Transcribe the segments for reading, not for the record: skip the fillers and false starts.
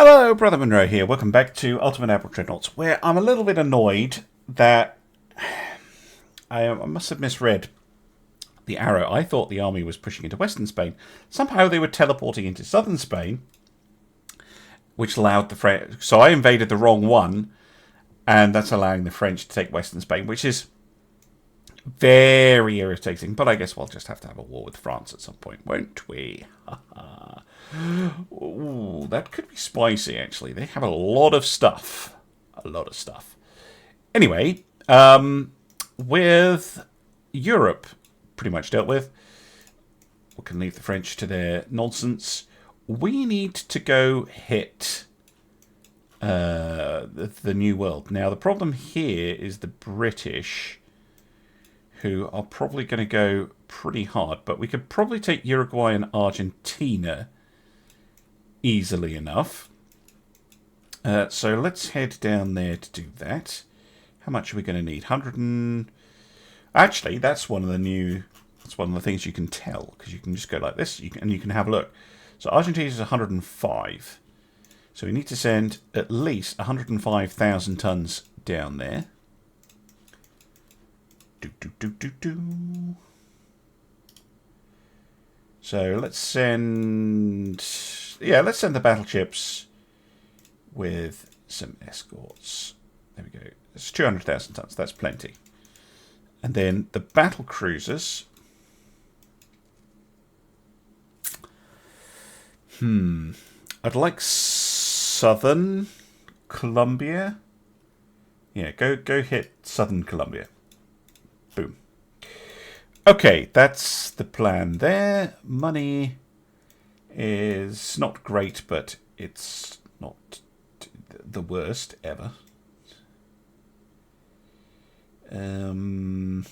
Hello, Brother Monroe here. Welcome back to Ultimate Admiral Dreadnoughts, where I'm a little bit annoyed that I must have misread the arrow. I thought the army was pushing into western Spain. Somehow they were teleporting into southern Spain, which allowed the French... So I invaded the wrong one, and that's allowing the French to take western Spain, which is very irritating. But I guess we'll just have to have a war with France at some point, won't we? Ooh, that could be spicy, actually. They have a lot of stuff. A lot of stuff. Anyway, with Europe pretty much dealt with, we can leave the French to their nonsense. We need to go hit the New World. Now, the problem here is the British, who are probably going to go pretty hard. But we could probably take Uruguay and Argentina easily enough. So let's head down there to do that. How much are we going to need? 100 and... Actually, that's one of the new... That's one of the things you can tell, because you can just go like this, and you can have a look. So Argentina is 105. So we need to send at least 105,000 tons down there. So let's send... Yeah, let's send the battleships with some escorts. There we go. It's 200,000 tons. That's plenty. And then the battle cruisers... I'd like southern Colombia. Yeah, go hit southern Colombia. Boom. Okay, that's the plan there. Money is not great, but it's not the worst ever. Mind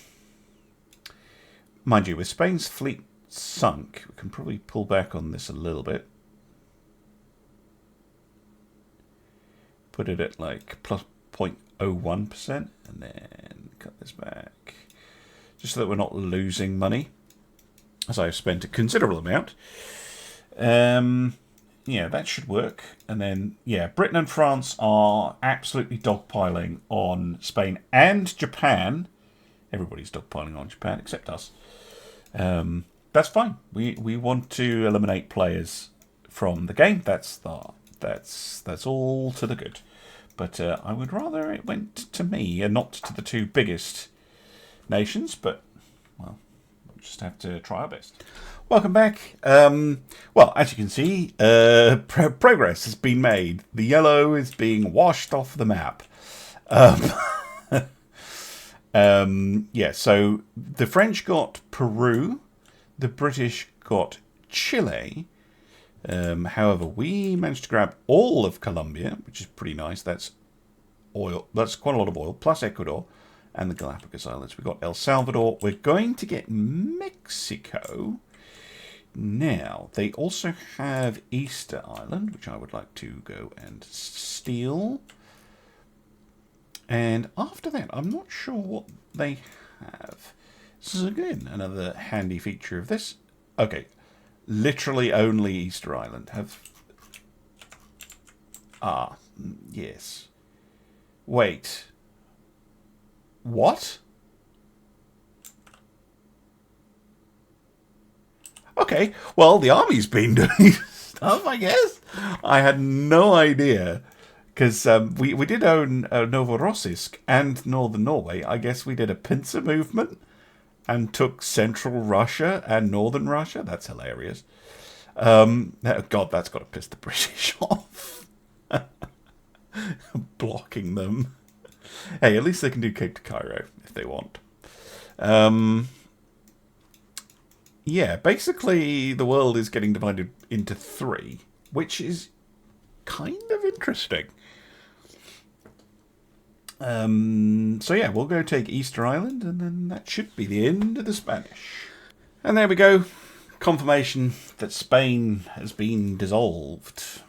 you, with Spain's fleet sunk, we can probably pull back on this a little bit. Put it at like plus 0.01%, and then cut this back. Just so that we're not losing money, as I've spent a considerable amount. Yeah, that should work. And then, yeah, Britain and France are absolutely dogpiling on Spain and Japan. Everybody's dogpiling on Japan, except us. That's fine. We want to eliminate players from the game. That's all to the good. But I would rather it went to me and not to the two biggest nations. But, well, we'll just have to try our best. Welcome back. Well, as you can see, progress has been made. The yellow is being washed off the map. Yeah, so the French got Peru. The British got Chile. However, we managed to grab all of Colombia, which is pretty nice. That's oil. That's quite a lot of oil, plus Ecuador and the Galapagos Islands. We've got El Salvador. We're going to get Mexico. Now, they also have Easter Island, which I would like to go and steal. And after that, I'm not sure what they have. This is, again, another handy feature of this. Okay, literally only Easter Island have... Ah, yes. Wait. What? Okay, well, the army's been doing stuff, I guess. I had no idea. Because we did own Novorossiysk and Northern Norway. I guess we did a pincer movement and took Central Russia and Northern Russia. That's hilarious. God, that's got to piss the British off. Blocking them. Hey, at least they can do Cape to Cairo if they want. Yeah, basically the world is getting divided into three, which is kind of interesting. So yeah, we'll go take Easter Island, and then that should be the end of the Spanish. And there we go. Confirmation that Spain has been dissolved.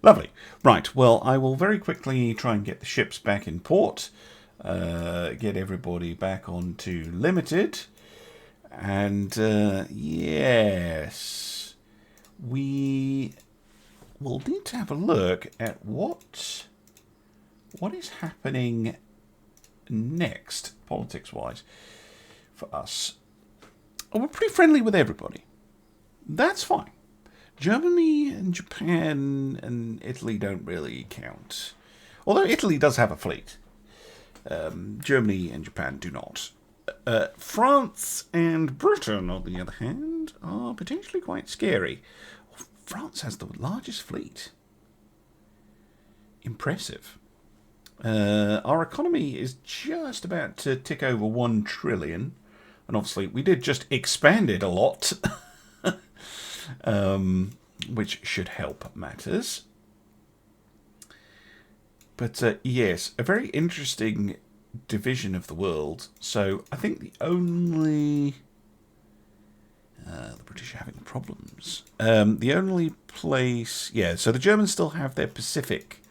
Lovely. Right, well, I will very quickly try and get the ships back in port. Get everybody back onto limited. And, yes, we we'll need to have a look at what is happening next, politics-wise, for us. Oh, we're pretty friendly with everybody. That's fine. Germany and Japan and Italy don't really count. Although Italy does have a fleet. Germany and Japan do not. France and Britain, on the other hand, are potentially quite scary. France has the largest fleet. Impressive. Our economy is just about to tick over 1 trillion. And obviously, we did just expand it a lot. Which should help matters. But yes, a very interesting division of the world. So I think the only... the British are having problems. The only place... Yeah, so the Germans still have their Pacific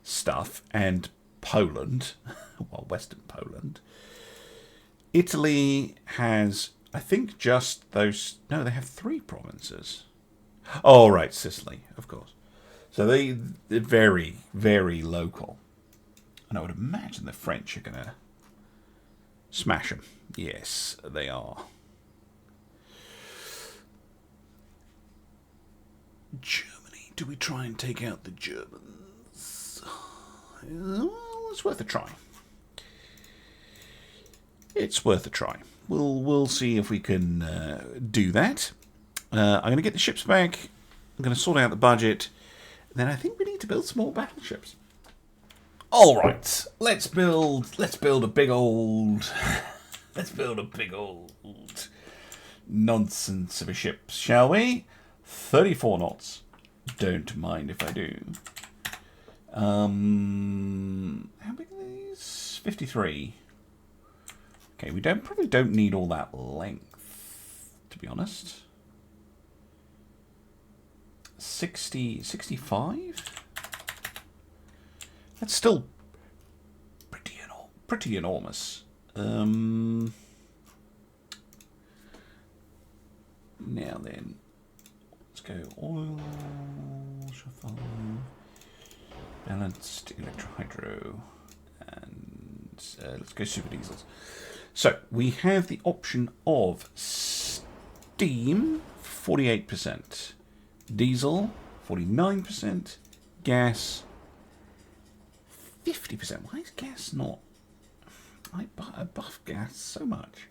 stuff and Poland. Well, Western Poland. Italy has, I think, just those... No, they have 3 provinces. Oh, right, Sicily, of course. So they're very, very local. And I would imagine the French are going to smash them. Yes, they are. Germany. Do we try and take out the Germans? Well, it's worth a try. It's worth a try. We'll see if we can do that. I'm going to get the ships back. I'm going to sort out the budget. Then I think we need to build some more battleships. All right, let's build a big old nonsense of a ship, shall we? 34 knots. Don't mind if I do. How big are these? 53. Okay, we probably don't need all that length, to be honest. 65? That's still pretty enormous. Now then, let's go oil, balanced electrohydro, and let's go super diesels. So we have the option of steam, 48%, diesel, 49%, gas, 50%. Why is gas not? I buff gas so much.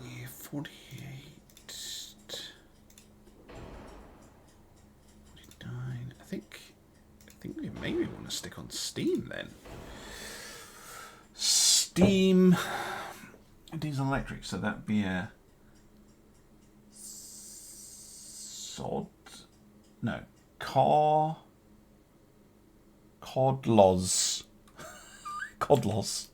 Yeah, 48, 49. I think we maybe want to stick on steam then. Steam, diesel, electric. So that'd be a sod. No. Codlos. Codlos.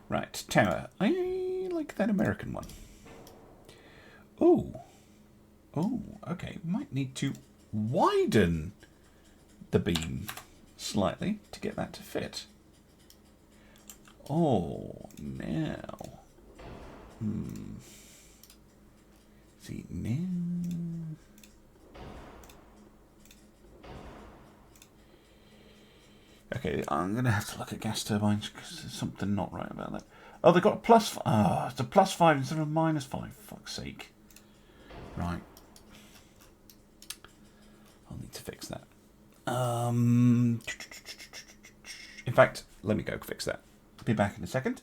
Right, tower. I like that American one. Oh, okay. We might need to widen the beam slightly to get that to fit. Oh, now. See, now. Okay, I'm going to have to look at gas turbines because there's something not right about that. Oh, they've got a plus... Oh, it's a +5 instead of a -5. Fuck's sake. Right. I'll need to fix that. In fact, let me go fix that. Be back in a second.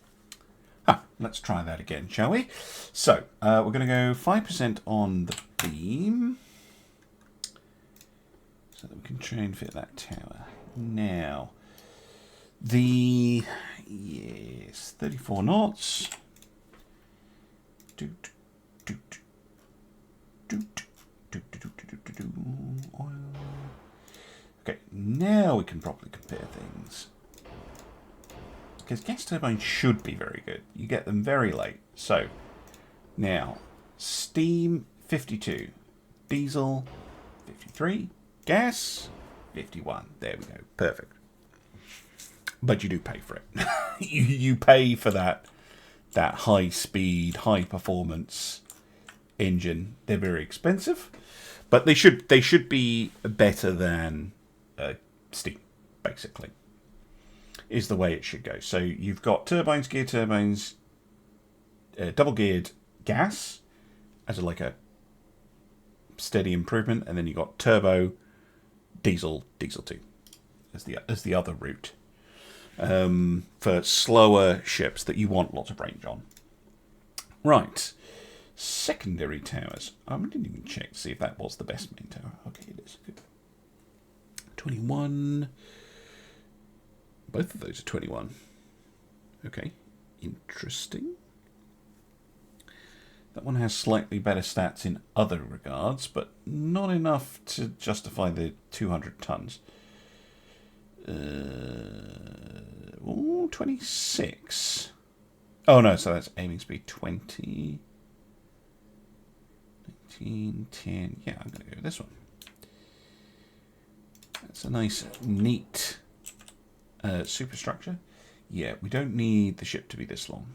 Let's try that again, shall we? So, we're going to go 5% on the beam. So that we can try and fit that tower. Now, yes, this. 34 knots. Okay, now we can properly compare things. Because gas turbines should be very good. You get them very late. So, now, steam 52, diesel 53, gas 51. There we go. Perfect. But you do pay for it. you pay for that high speed, high performance engine. They're very expensive, but they should be better than steam, basically. Is the way it should go. So you've got turbines, gear turbines, double geared gas as like a steady improvement, and then you got turbo, diesel 2 as the other route for slower ships that you want lots of range on. Right, secondary towers. I didn't even check to see if that was the best main tower. Okay, it is good. 21. Both of those are 21. Okay, interesting. That one has slightly better stats in other regards, but not enough to justify the 200 tons. 26. Oh no, so that's aiming speed 20. 19, 10. Yeah, I'm going to go with this one. That's a nice, neat superstructure. Yeah, we don't need the ship to be this long.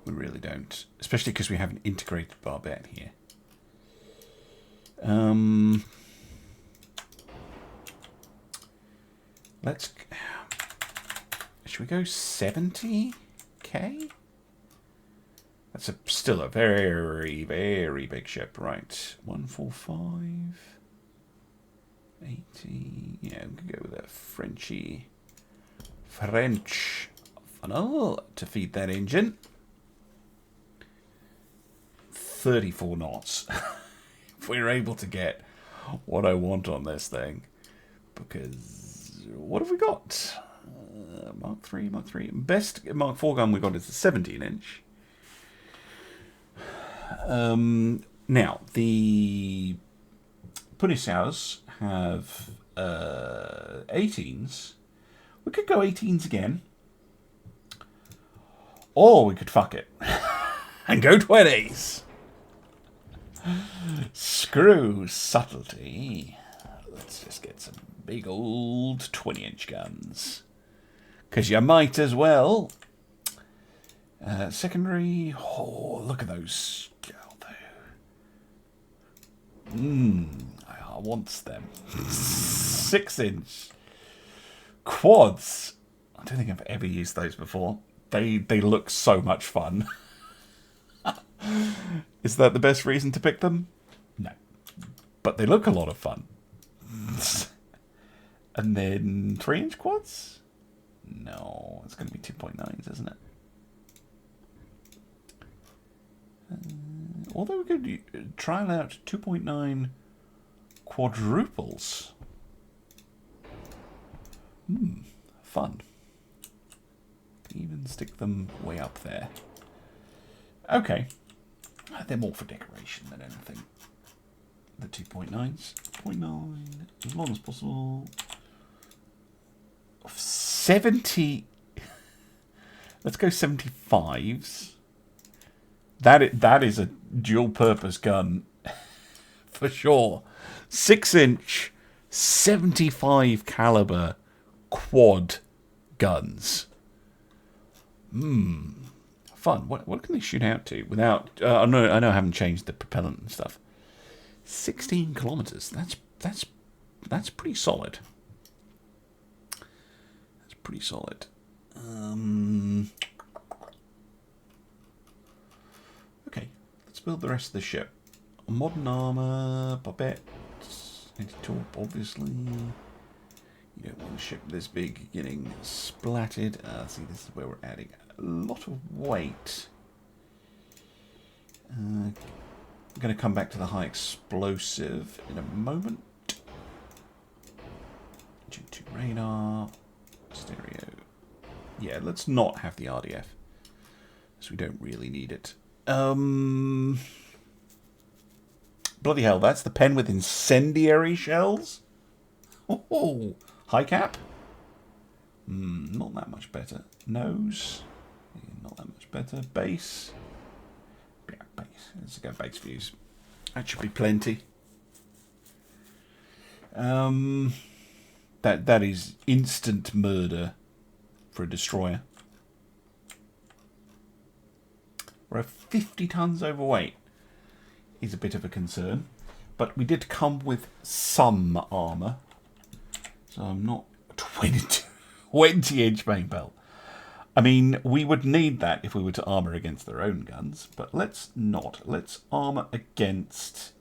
We really don't. Especially because we have an integrated barbette here. Let's... Should we go 70k? That's still a very, very big ship. Right. 145. 80. Yeah, we can go with a French funnel to feed that engine. 34 knots. If we're able to get what I want on this thing. Because what have we got? Mark 3. Best Mark 4 gun we got is the 17-inch. Now, the Punishows have 18s. We could go 18s again. Or we could fuck it. And go 20s. Screw subtlety. Let's just get some big old 20-inch guns. Because you might as well. Secondary. Oh, look at those. I want them. 6-inch quads. I don't think I've ever used those before. They look so much fun. Is that the best reason to pick them? No. But they look a lot of fun. And then 3-inch quads? No, it's going to be 2.9s, isn't it? Although we could trial out 2.9 quadruples. Fun. Even stick them way up there. Okay. They're more for decoration than anything. The 2.9s. 0.9, as long as possible. 70. Let's go 75s. That is a dual-purpose gun for sure. 6-inch, 75 caliber quad guns. Fun. What can they shoot out to without? I know I haven't changed the propellant and stuff. 16 kilometers. That's pretty solid. That's pretty solid. Okay, let's build the rest of the ship. Modern armor, barbette, anti-torp, obviously. You don't want a ship this big getting splattered. See, this is where we're adding a lot of weight. I'm going to come back to the high explosive in a moment. G2 radar. Stereo. Yeah, let's not have the RDF. So we don't really need it. Bloody hell, that's the pen with incendiary shells? Oh, high cap? Not that much better. Nose? Not that much better. Base? Yeah, base. Let's go base views. That should be plenty. That is instant murder for a destroyer. We're 50 tons overweight. Is a bit of a concern. But we did come with some armour. So I'm not 20-inch main belt. I mean, we would need that if we were to armour against their own guns. But let's not. Let's armour against...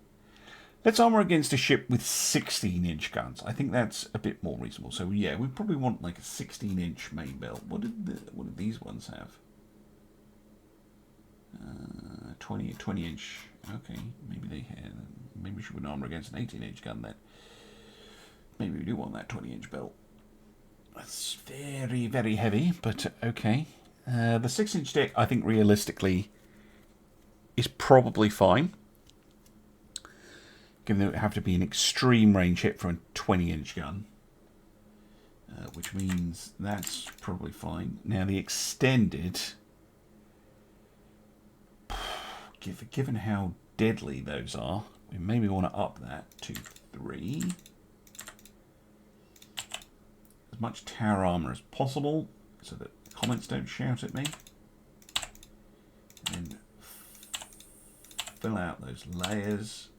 Let's armour against a ship with 16-inch guns. I think that's a bit more reasonable. So yeah, we probably want like a 16-inch main belt. What did these ones have? 20-inch. Okay, maybe they had. Maybe we should armour against an 18-inch gun then. Maybe we do want that 20-inch belt. That's very, very heavy, but okay. The 6-inch deck, I think realistically, is probably fine. Given that it would have to be an extreme range hit for a 20-inch gun. Which means that's probably fine. Now the extended... Given how deadly those are, we maybe want to up that to 3. As much tower armour as possible, so that comments don't shout at me. And then fill out those layers.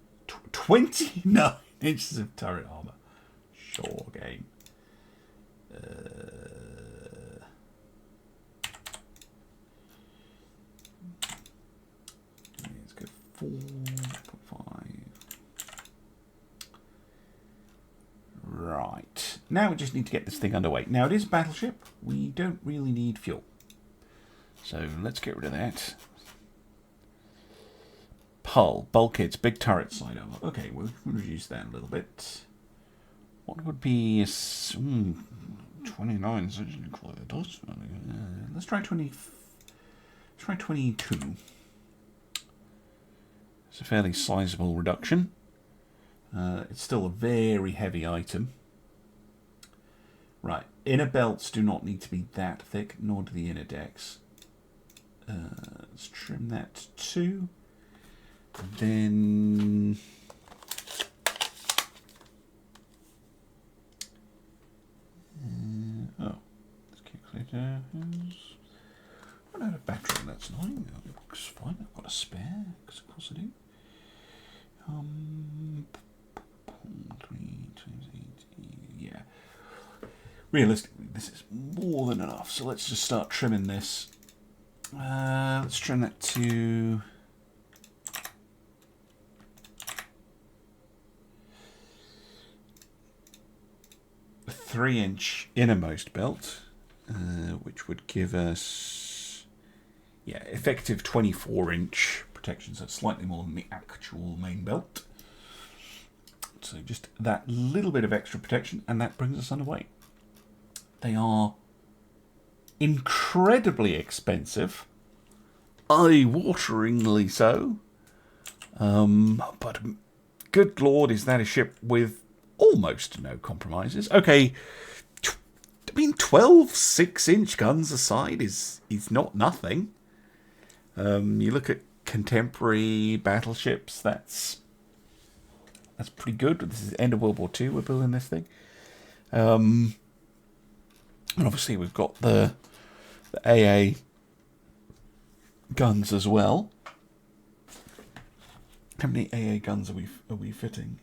29 inches of turret armour. Sure game. Let's go 4.5. Right. Now we just need to get this thing underway. Now it is a battleship. We don't really need fuel. So let's get rid of that. Hull, bulkheads, big turret side armor. Okay, we'll reduce that a little bit. What would be 29? Let's try 20. Let's try 22. It's a fairly sizable reduction. It's still a very heavy item. Right, inner belts do not need to be that thick, nor do the inner decks. Let's trim that to 2. Then this calculator has run out of battery. That's annoying. It looks fine. I've got a spare because of course I do. 3 times 8. Yeah. Realistically, this is more than enough. So let's just start trimming this. Let's trim that to 3-inch innermost belt, which would give us, yeah, effective 24-inch protection, so slightly more than the actual main belt. So just that little bit of extra protection, and that brings us underway. They are incredibly expensive, eye-wateringly so, but good lord, is that a ship with almost no compromises. Okay, I mean, 12 6-inch guns aside is not nothing. You look at contemporary battleships, that's pretty good. This is end of World War II, we're building this thing. And obviously we've got the AA guns as well. How many AA guns are we fitting?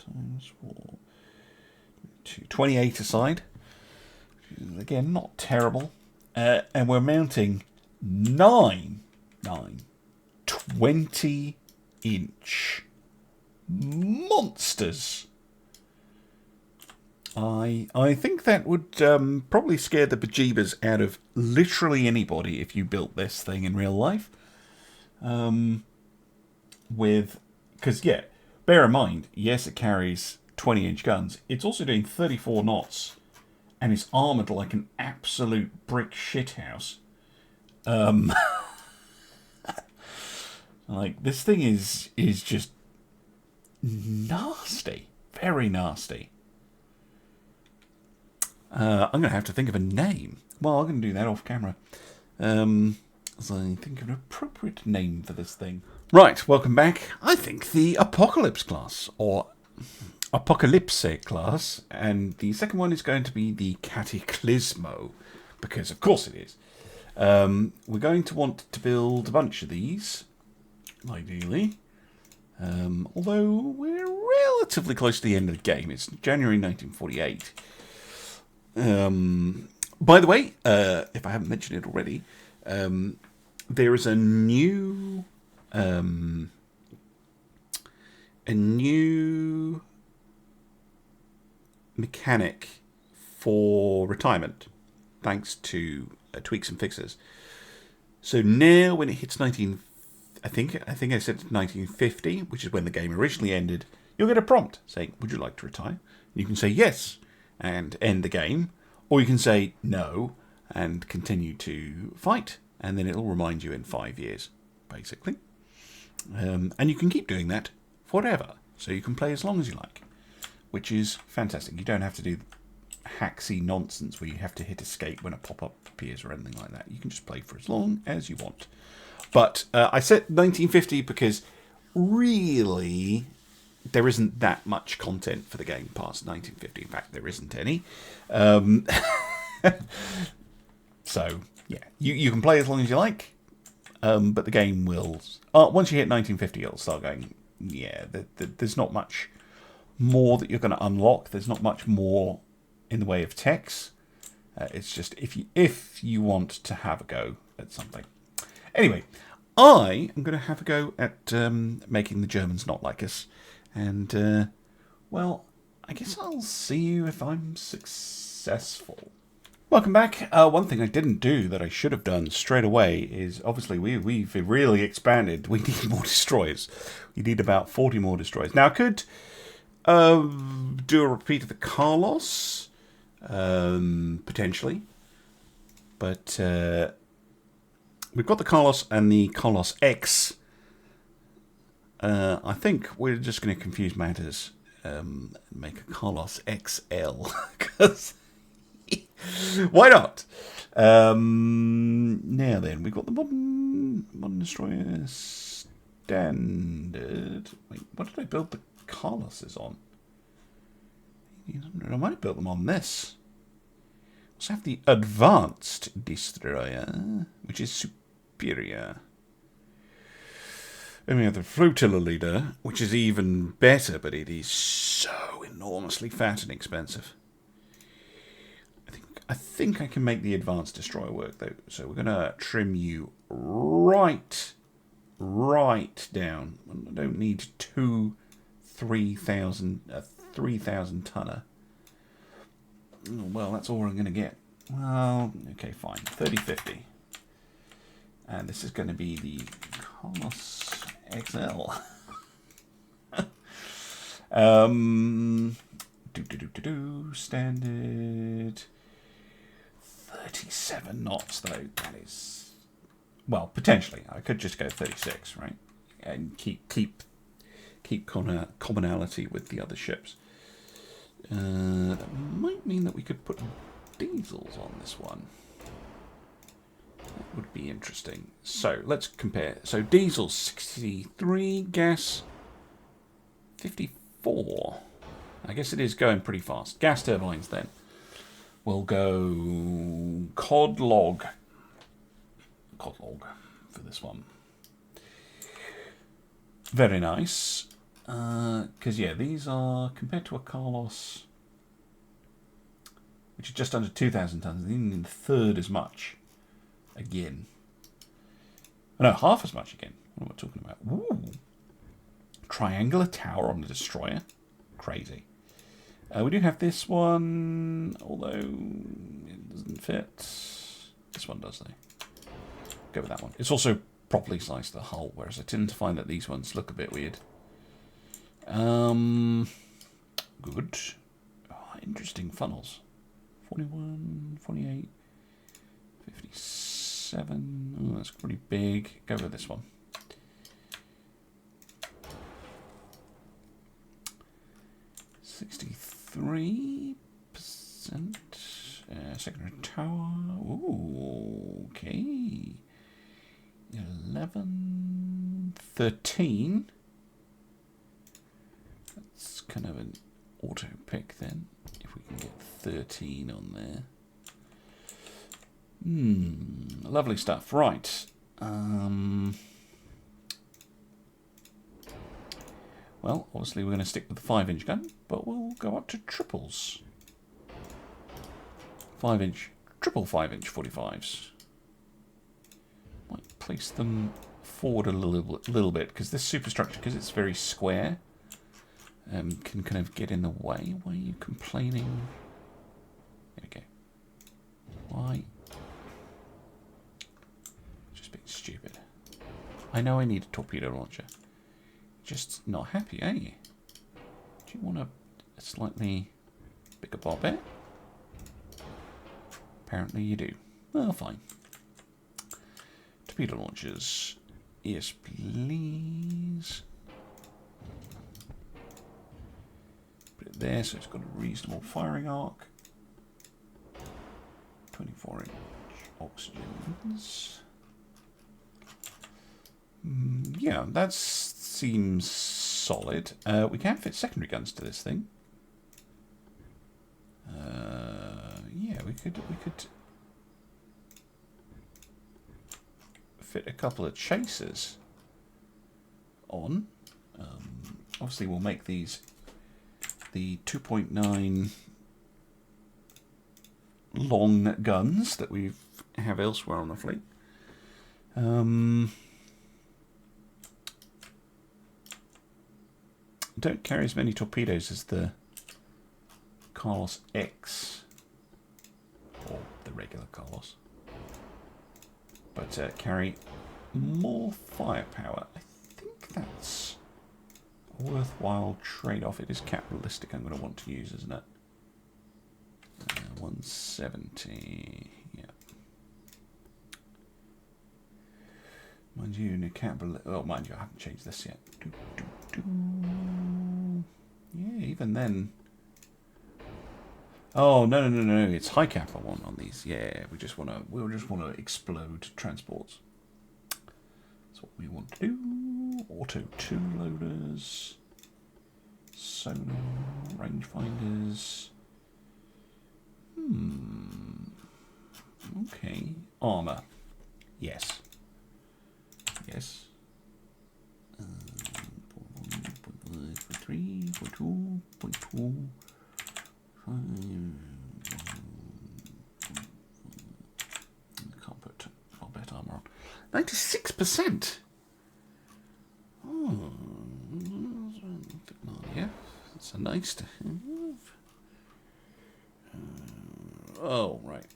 times 4, 28 aside. Again, not terrible. And we're mounting 20-inch monsters. I think that would probably scare the bejeebers out of literally anybody if you built this thing in real life. with... Because, yeah, bear in mind, yes, it carries 20-inch guns. It's also doing 34 knots. And it's armoured like an absolute brick shithouse. Like, this thing is just nasty. Very nasty. I'm going to have to think of a name. Well, I'm going to do that off camera. As I think of an appropriate name for this thing. Right, welcome back. I think the Apocalypse class, or Apocalypse class, and the second one is going to be the Cataclysmo, because of course it is. We're going to want to build a bunch of these, ideally. Although we're relatively close to the end of the game. It's January 1948. By the way, if I haven't mentioned it already, there is a new mechanic for retirement, thanks to tweaks and fixes. So now, when it hits I think I said 1950, which is when the game originally ended, you'll get a prompt saying, "Would you like to retire?" You can say yes and end the game, or you can say no and continue to fight, and then it'll remind you in 5 years, basically. And you can keep doing that forever, so you can play as long as you like, which is fantastic. You don't have to do hacksy nonsense where you have to hit escape when a pop-up appears or anything like that. You can just play for as long as you want. But I said 1950 because really there isn't that much content for the game past 1950. In fact, there isn't any. So, yeah, you can play as long as you like, but the game will... once you hit 1950, it'll start going, yeah, there's not much more that you're going to unlock. There's not much more in the way of techs. It's just if you want to have a go at something. Anyway, I am going to have a go at making the Germans not like us. And, well, I guess I'll see you if I'm successful. Welcome back. One thing I didn't do that I should have done straight away is, obviously, we've really expanded. We need more destroyers. We need about 40 more destroyers. Now, I could do a repeat of the Carlos, potentially. But we've got the Carlos and the Carlos X. I think we're just going to confuse matters. Make a Carlos XL. Because why not? Now then, we've got the modern destroyer standard. Wait, what did I build the Carloses on? I might have built them on this. Let's have the advanced destroyer, which is superior. And we have the flotilla leader, which is even better, but it is so enormously fat and expensive. I think I can make the advanced destroyer work, though. So we're going to trim you right down. I don't need two 3,000 tonner. Oh, well, that's all I'm going to get. Well, okay, fine. 3050. And this is going to be the Carlos XL. Standard 37 knots, though. That is, well, potentially. I could just go 36, right? And keep commonality with the other ships. That might mean that we could put diesels on this one. That would be interesting. So let's compare. So diesel 63, gas 54. I guess it is going pretty fast. Gas turbines then. We'll go cod log for this one. Very nice. Because, yeah, these are, compared to a Carlos, which is just under 2,000 tons, they're even a third as much. Again. Oh, no, half as much again. What am I talking about? Ooh. Triangular tower on the destroyer. Crazy. We do have this one, although it doesn't fit. This one does, though. Go with that one. It's also properly slice the hull, whereas I tend to find that these ones look a bit weird. Good. Oh, interesting funnels. 41, 48, 57. Oh, that's pretty big. Go with this one. 63%. Secondary tower. Ooh, okay. 11, 13. That's kind of an auto pick then. If we can get 13 on there. Lovely stuff. Right. Well, obviously we're going to stick with the 5-inch gun, but we'll go up to triples. 5-inch, triple 5-inch 45s. Might place them forward a little bit, because this superstructure, because it's very square, can kind of get in the way. Why are you complaining? There we go. Why? Just being stupid. I know I need a torpedo launcher. Just not happy, are you? Do you want a slightly bigger barbette? Apparently you do. Well, fine. Torpedo launchers. Yes, please. Put it there so it's got a reasonable firing arc. 24-inch oxygens. Yeah, that seems solid. We can fit secondary guns to this thing. Yeah, we could fit a couple of chasers on. Obviously, we'll make these the 2.9 long guns that we have elsewhere on the fleet. Don't carry as many torpedoes as the Carlos X, or the regular Carlos, but carry more firepower. I think that's a worthwhile trade-off. It is capitalistic I'm going to want to use, isn't it? 170, yeah. Mind you, in a capital. Oh, mind you, I haven't changed this yet. Yeah, even then. Oh no! It's high cap I want on these. Yeah, we'll just want to explode transports. That's what we want to do. Auto 2 loaders, sonar, rangefinders. Okay, armor. Yes. Yes. 3, 2, 2. I can't put combat armor on. 96%. Oh, yeah, that's a nice to have. Oh, right.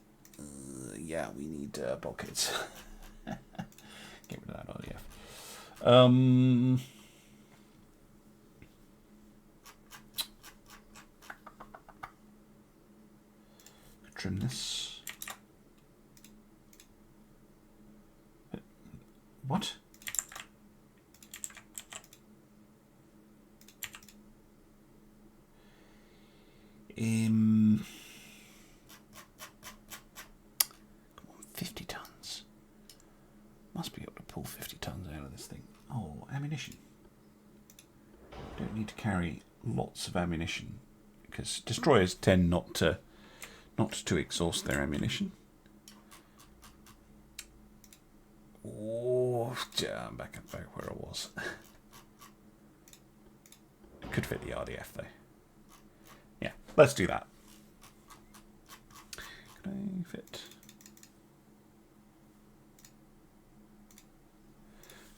Yeah, we need bulkheads. Get rid of that RDF. Trim this. What? Come on, 50 tons. Must be able to pull 50 tons out of this thing. Oh, ammunition. Don't need to carry lots of ammunition because destroyers tend not to exhaust their ammunition. Oh, yeah, I'm back where I was. Could fit the RDF though. Yeah, let's do that. Could I fit?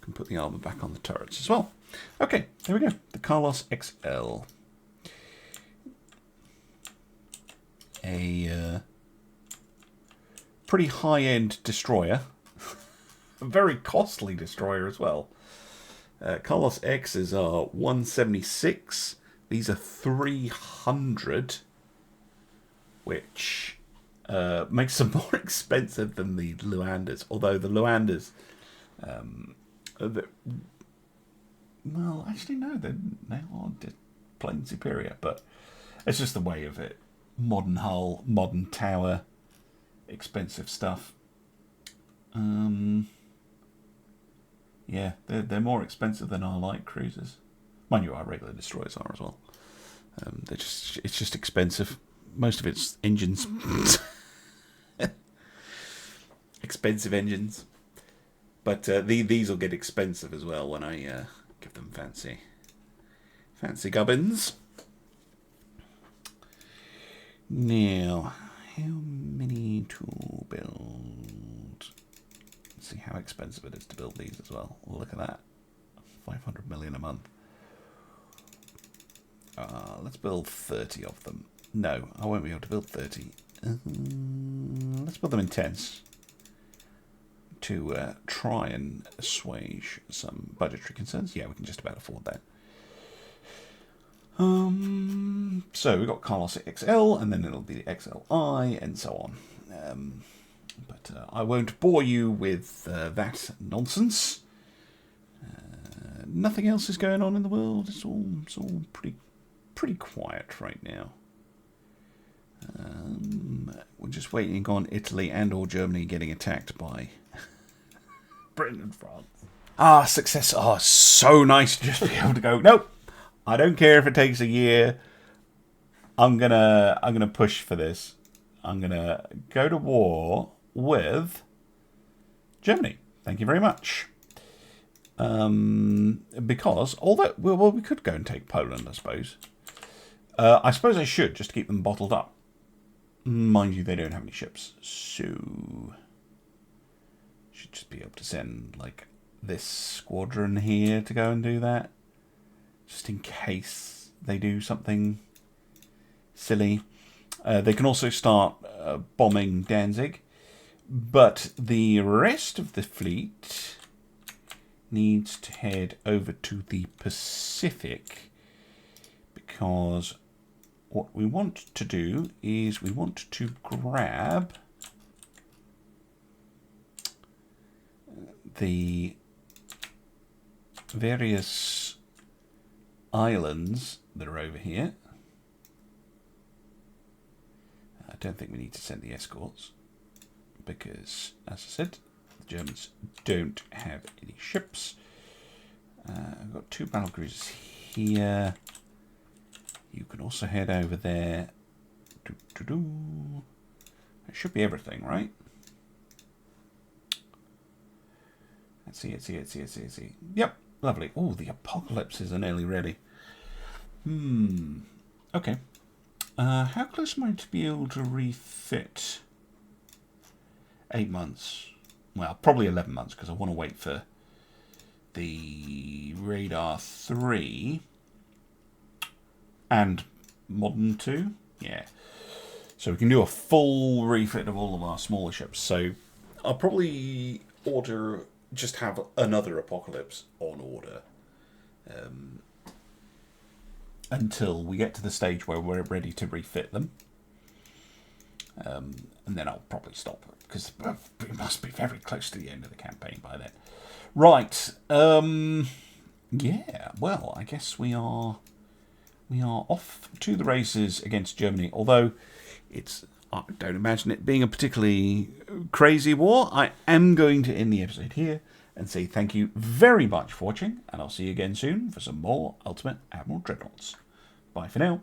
Can put the armor back on the turrets as well. Okay, there we go. The Carlos XL. A pretty high-end destroyer. a very costly destroyer as well. Carlos X's are 176. These are 300, which makes them more expensive than the Luanders. Although the Luanders, well, actually no, they are plain superior. But it's just the way of it. Modern hull, modern tower, expensive stuff. Yeah, they're more expensive than our light cruisers. Mind you, our regular destroyers are as well. It's just expensive. Most of it's engines, expensive engines. But these will get expensive as well when I give them fancy gubbins. Now, how many to build? Let's see how expensive it is to build these as well. Look at that. 500 million a month. Let's build 30 of them. No, I won't be able to build 30. Let's build them in tens to try and assuage some budgetary concerns. Yeah, we can just about afford that. So we've got Carlos XL, and then it'll be XLI, and so on. But I won't bore you with that nonsense. Nothing else is going on in the world. It's all pretty quiet right now. We're just waiting on Italy and or Germany getting attacked by Britain and France. Ah, success. Oh, so nice to just be able to go, nope, I don't care if it takes a year. I'm gonna push for this. I'm gonna go to war with Germany. Thank you very much. Because although we could go and take Poland, I suppose. I suppose I should just to keep them bottled up. Mind you, they don't have any ships, so should just be able to send like this squadron here to go and do that, just in case they do something silly. They can also start bombing Danzig, but the rest of the fleet needs to head over to the Pacific, because what we want to do is we want to grab the various islands that are over here. I don't think we need to send the escorts because, as I said, the Germans don't have any ships. I've got 2 battle cruisers here. You can also head over there. It should be everything, right? Let's see. Yep, lovely. Oh, the apocalypses are nearly ready. Okay. How close am I to be able to refit? 8 months. Well, probably 11 months, because I want to wait for the Radar 3 and Modern 2. Yeah. So we can do a full refit of all of our smaller ships. So I'll probably just have another Apocalypse on order until we get to the stage where we're ready to refit them. And then I'll probably stop, because we must be very close to the end of the campaign by then. Right. Yeah, well, I guess we are off to the races against Germany, although I don't imagine it being a particularly crazy war. I am going to end the episode here and say thank you very much for watching, and I'll see you again soon for some more Ultimate Admiral Dreadnoughts. Bye for now.